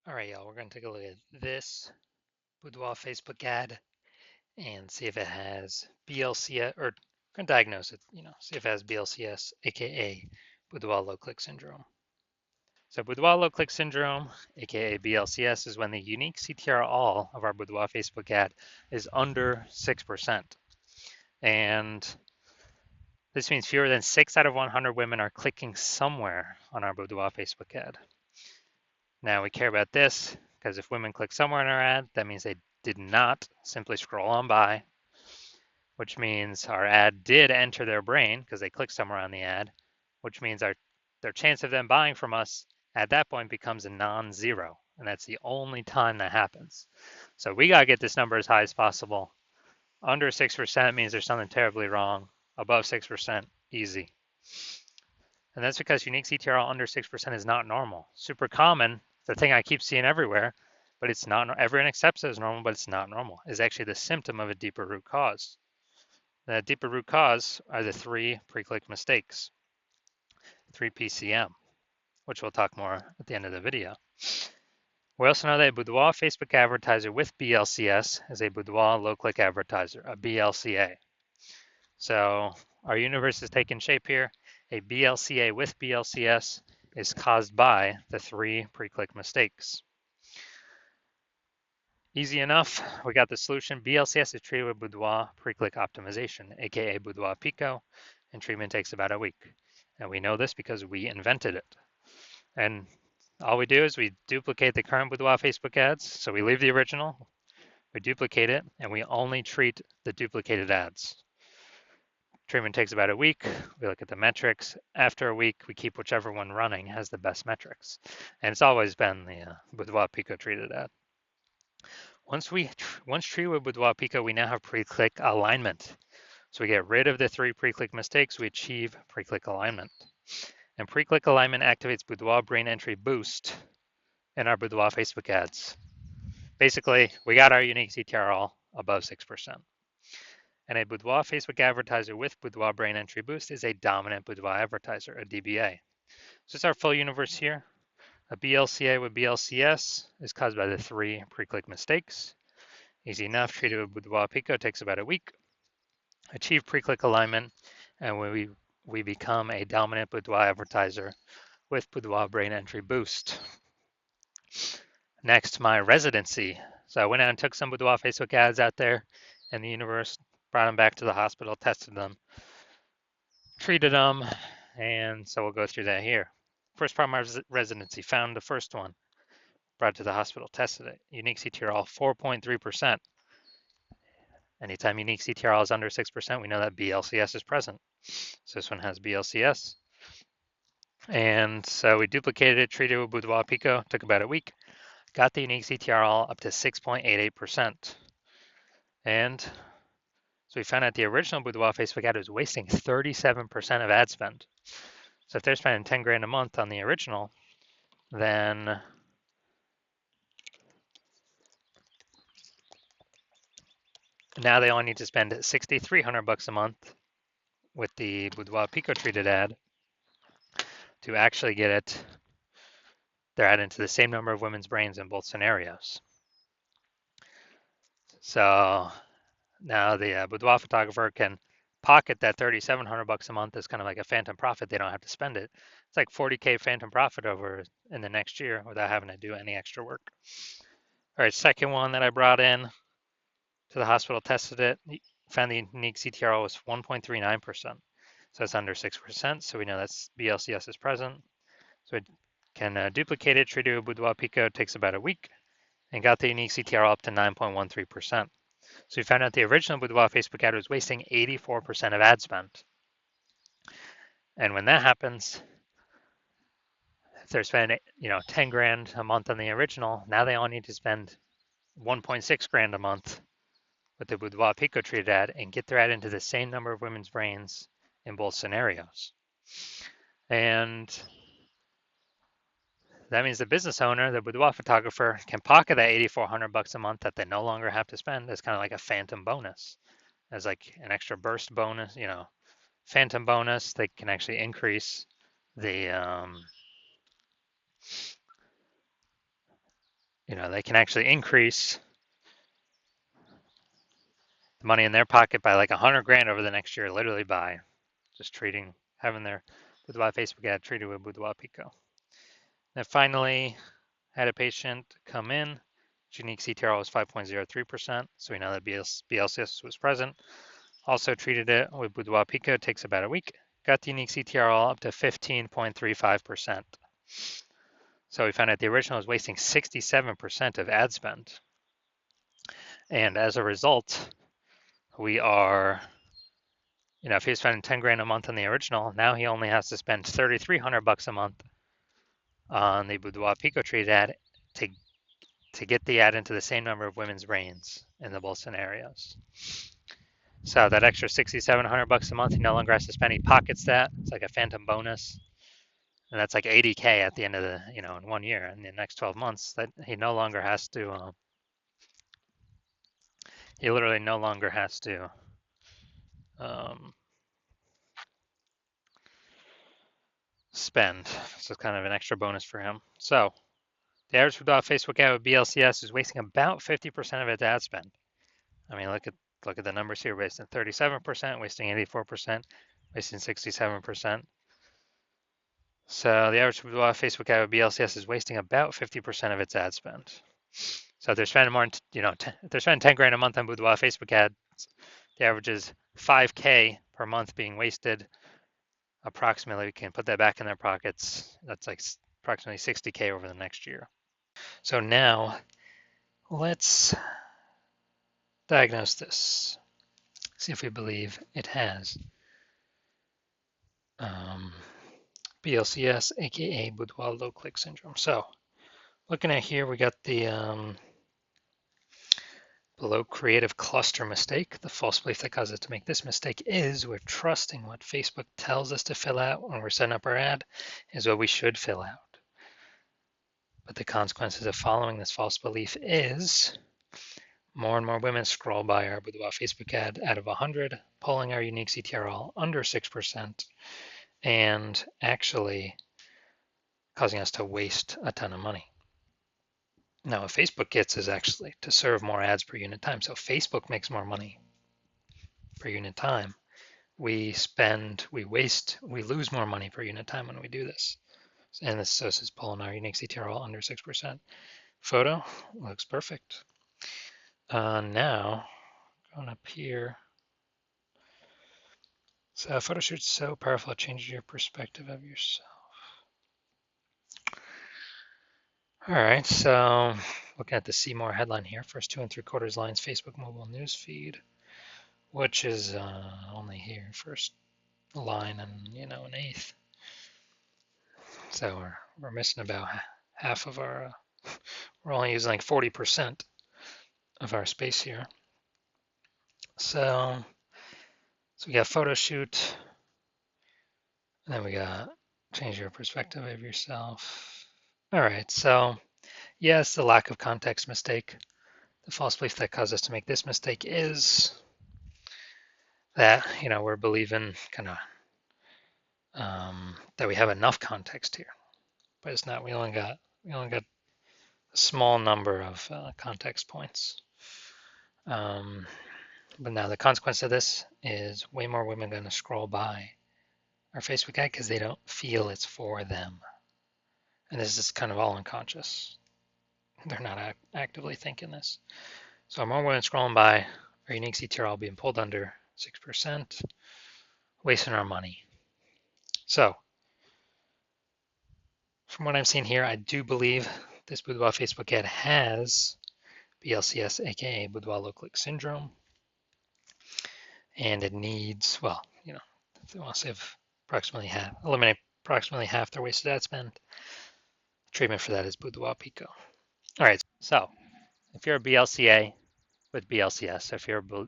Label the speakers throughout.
Speaker 1: All right, y'all, we're going to take a look at this Boudoir Facebook ad and see if it has BLCS, or going to diagnose it, see if it has BLCS, aka Boudoir low click syndrome. So Boudoir low click syndrome, aka BLCS, is when the unique CTR all of our Boudoir Facebook ad is under 6%. And this means fewer than 6 out of 100 women are clicking somewhere on our Boudoir Facebook ad. Now we care about this because if women click somewhere in our ad, that means they did not simply scroll on by, which means our ad did enter their brain because they clicked somewhere on the ad, which means their chance of them buying from us at that point becomes a non-zero. And that's the only time that happens. So we got to get this number as high as possible. Under 6% means there's something terribly wrong. Above 6%, easy. And that's because unique CTRL under 6% is not normal. Super common, the thing I keep seeing everywhere, but it's not, everyone accepts it as normal, but it's not normal, is actually the symptom of a deeper root cause. The deeper root cause are the 3 pre-click mistakes, 3 PCM, which we'll talk more at the end of the video. We also know that a Boudoir Facebook advertiser with BLCS is a Boudoir low-click advertiser, a BLCA. So our universe is taking shape here. A BLCA with BLCS is caused by the 3 pre-click mistakes. Easy enough, we got the solution. BLCS is treated with Boudoir pre-click optimization, aka Boudoir Pico, and treatment takes about a week. And we know this because we invented it. And all we do is we duplicate the current Boudoir Facebook ads. So we leave the original, we duplicate it, and we only treat the duplicated ads. Treatment takes about a week. We look at the metrics. After a week, we keep whichever one running has the best metrics. And it's always been the Boudoir Pico treated ad. Once treated with Boudoir Pico, we now have pre-click alignment. So we get rid of the 3 pre-click mistakes. We achieve pre-click alignment. And pre-click alignment activates Boudoir brain entry boost in our Boudoir Facebook ads. Basically, we got our unique CTR all above 6%. And a Boudoir Facebook advertiser with Boudoir brain entry boost is a dominant Boudoir advertiser, a DBA. So it's our full universe here. A BLCA with BLCS is caused by the 3 pre-click mistakes. Easy enough, treated with Boudoir Pico takes about a week. Achieve pre-click alignment, and we become a dominant Boudoir advertiser with Boudoir brain entry boost. Next, my residency. So I went out and took some Boudoir Facebook ads out there in the universe, brought them back to the hospital, tested them, treated them, and so we'll go through that here. First part of my residency, found the first one, brought it to the hospital, tested it. Unique CTRL 4.3%. Anytime unique CTRL is under 6%, we know that BLCS is present. So this one has BLCS. And so we duplicated it, treated it with Boudoir Pico, took about a week, got the unique CTRL up to 6.88%. And so we found out the original Boudoir Facebook ad was wasting 37% of ad spend. So if they're spending 10 grand a month on the original, then now they only need to spend $6,300 a month with the Boudoir Pico treated ad to actually get their ad into the same number of women's brains in both scenarios. So now the Boudoir photographer can pocket that $3,700 a month as kind of like a phantom profit. They don't have to spend it. It's like 40K phantom profit over in the next year without having to do any extra work. All right, second one that I brought in to the hospital, tested it, found the unique CTRL was 1.39%. So it's under 6%. So we know that's BLCS is present. So it can duplicate it, treat it with Boudoir Pico, takes about a week, and got the unique CTRL up to 9.13%. So we found out the original Boudoir Facebook ad was wasting 84% of ad spend. And when that happens, if they're spending 10 grand a month on the original, now they all need to spend 1.6 grand a month with the Boudoir Pico treated ad and get their ad into the same number of women's brains in both scenarios. And that means the business owner, the Boudoir photographer, can pocket that $8,400 a month that they no longer have to spend as kind of like a phantom bonus, as like an extra burst bonus, phantom bonus. They can actually increase the they can actually increase the money in their pocket by like 100 grand over the next year, literally by just having their Boudoir Facebook ad treated with Boudoir Pico. Then finally, had a patient come in. Unique CTRL was 5.03%, so we know that BLCS was present. Also treated it with Boudoir Pico. It takes about a week. Got the unique CTRL up to 15.35%. So we found out the original was wasting 67% of ad spend. And as a result, we are, if he was spending 10 grand a month on the original, now he only has to spend 3,300 bucks a month on the Boudoir Pico treated ad to get the ad into the same number of women's brains in the both scenarios. So that extra 6,700 bucks a month, he no longer has to spend. He pockets that. It's like a phantom bonus, and that's like 80K at the end of the, in 1 year. In the next 12 months, that he no longer has to. He literally no longer has to. Spend. So it's kind of an extra bonus for him. So the average Facebook ad with BLCS is wasting about 50% of its ad spend. I mean, look at the numbers here: wasting 37%, wasting 84%, wasting 67%. So the average Facebook ad with BLCS is wasting about 50% of its ad spend. So if they're spending more, if they're spending 10 grand a month on Boudoir Facebook ads, the average is 5K per month being wasted. Approximately, we can put that back in their pockets. That's like approximately 60K over the next year. So now let's diagnose this. See if we believe it has BLCS, aka Boudoir low click syndrome. So looking at here, we got the below creative cluster mistake. The false belief that causes us to make this mistake is we're trusting what Facebook tells us to fill out when we're setting up our ad is what we should fill out. But the consequences of following this false belief is more and more women scroll by our Boudoir Facebook ad out of 100, pulling our unique CTRL under 6%, and actually causing us to waste a ton of money. Now, what Facebook gets is actually to serve more ads per unit time. So Facebook makes more money per unit time. We waste, we lose more money per unit time when we do this. And this is pulling our unique CTRL under 6%. Photo looks perfect. Now, going up here. So photo shoot's so powerful, it changes your perspective of yourself. All right, so looking at the See More headline here, first 2 3/4 lines, Facebook mobile news feed, which is only here, first line and an eighth. So we're missing about half of our. We're only using like 40% of our space here. So we got photo shoot, and then we got change your perspective of yourself. All right, so yes, the lack of context mistake. The false belief that caused us to make this mistake is that we're believing kind of that we have enough context here, but it's not. We only got a small number of context points. But now the consequence of this is way more women going to scroll by our Facebook ad because they don't feel it's for them, and this is kind of all unconscious. They're not actively thinking this. So more women scrolling by, our unique CTRL being pulled under 6%, wasting our money. So from what I'm seeing here, I do believe this Boudoir Facebook ad has BLCS, aka Boudoir low click syndrome, and it needs, well, if they want to save eliminate approximately half their wasted ad spend, treatment for that is Boudoir Pico. All right, so if you're a BLCA with BLCS, if you're a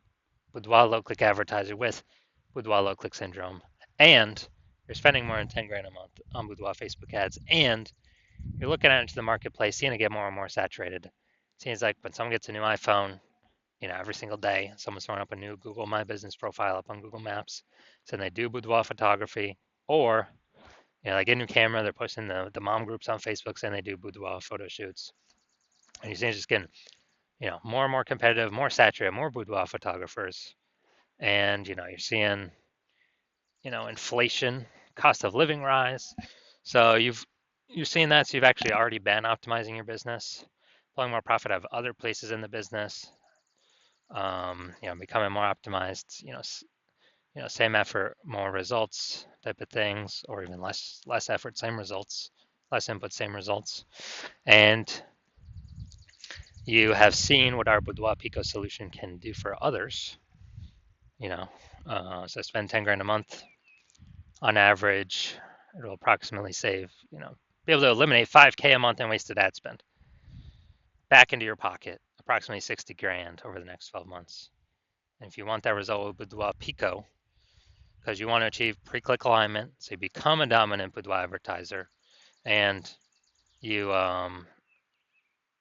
Speaker 1: Boudoir low click advertiser with Boudoir low click syndrome, and you're spending more than 10 grand a month on Boudoir Facebook ads, and you're looking out into the marketplace, seeing it get more and more saturated. It seems like when someone gets a new iPhone, every single day, someone's throwing up a new Google My Business profile up on Google Maps, saying they do boudoir photography, or they get a new camera, they're posting the mom groups on Facebook saying they do boudoir photo shoots. And you're seeing it's just getting, more and more competitive, more saturated, more boudoir photographers. And, you're seeing, inflation, cost of living rise. So you've seen that, so you've actually already been optimizing your business, pulling more profit out of other places in the business, becoming more optimized, same effort, more results type of things, or even less effort, same results, less input, same results. And you have seen what our Boudoir Pico solution can do for others. So spend 10 grand a month on average. It'll approximately save, be able to eliminate 5K a month in wasted ad spend back into your pocket, approximately 60 grand over the next 12 months. And if you want that result with Boudoir Pico, because you want to achieve pre-click alignment, so you become a dominant boudoir advertiser, and you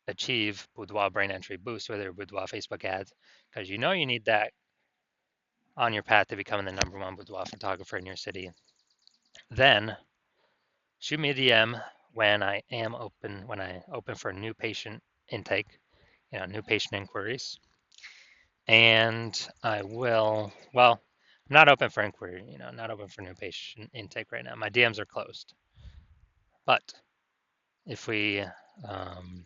Speaker 1: achieve boudoir brain entry boost with your boudoir Facebook ads, because you need that on your path to becoming the #1 boudoir photographer in your city. Then shoot me a DM when I open for new patient intake, new patient inquiries, and I will. Well, I'm not open for inquiry, not open for new patient intake right now. My DMs are closed. But if we um,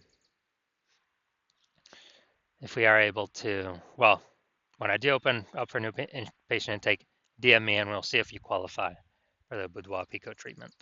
Speaker 1: if we are able to, well, when I do open up for new patient intake, DM me and we'll see if you qualify for the Boudoir Pico treatment.